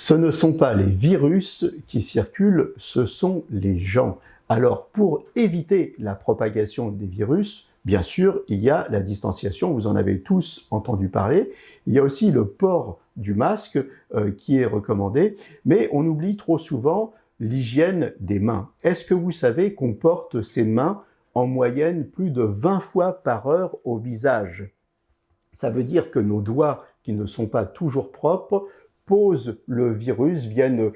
Ce ne sont pas les virus qui circulent, ce sont les gens. Alors, pour éviter la propagation des virus, bien sûr, il y a la distanciation, vous en avez tous entendu parler. Il y a aussi le port du masque qui est recommandé, mais on oublie trop souvent l'hygiène des mains. Est-ce que vous savez qu'on porte ses mains en moyenne plus de 20 fois par heure au visage? Ça veut dire que nos doigts, qui ne sont pas toujours propres, posent le virus, viennent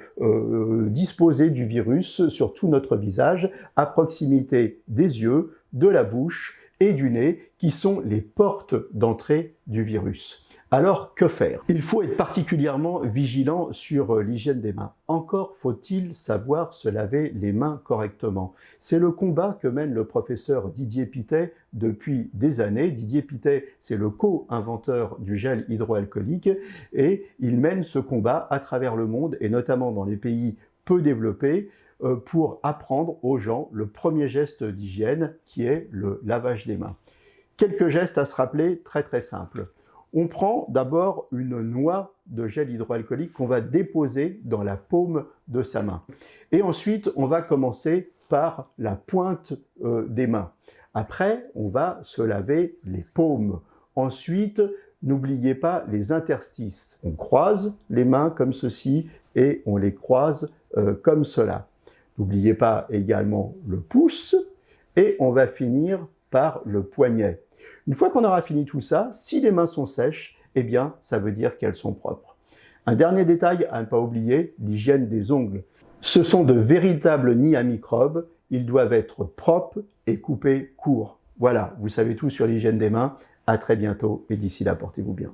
disposer du virus sur tout notre visage, à proximité des yeux, de la bouche et du nez, qui sont les portes d'entrée du virus. Alors, que faire? Il faut être particulièrement vigilant sur l'hygiène des mains. Encore faut-il savoir se laver les mains correctement. C'est le combat que mène le professeur Didier Pittet depuis des années. Didier Pittet, c'est le co-inventeur du gel hydroalcoolique et il mène ce combat à travers le monde et notamment dans les pays peu développés pour apprendre aux gens le premier geste d'hygiène qui est le lavage des mains. Quelques gestes à se rappeler très très simples. On prend d'abord une noix de gel hydroalcoolique qu'on va déposer dans la paume de sa main. Et ensuite, on va commencer par la pointe des mains. Après, on va se laver les paumes. Ensuite, n'oubliez pas les interstices. On croise les mains comme ceci et on les croise comme cela. N'oubliez pas également le pouce et on va finir par le poignet. Une fois qu'on aura fini tout ça, si les mains sont sèches, eh bien, ça veut dire qu'elles sont propres. Un dernier détail à ne pas oublier, l'hygiène des ongles. Ce sont de véritables nids à microbes, ils doivent être propres et coupés court. Voilà, vous savez tout sur l'hygiène des mains. À très bientôt et d'ici là, portez-vous bien.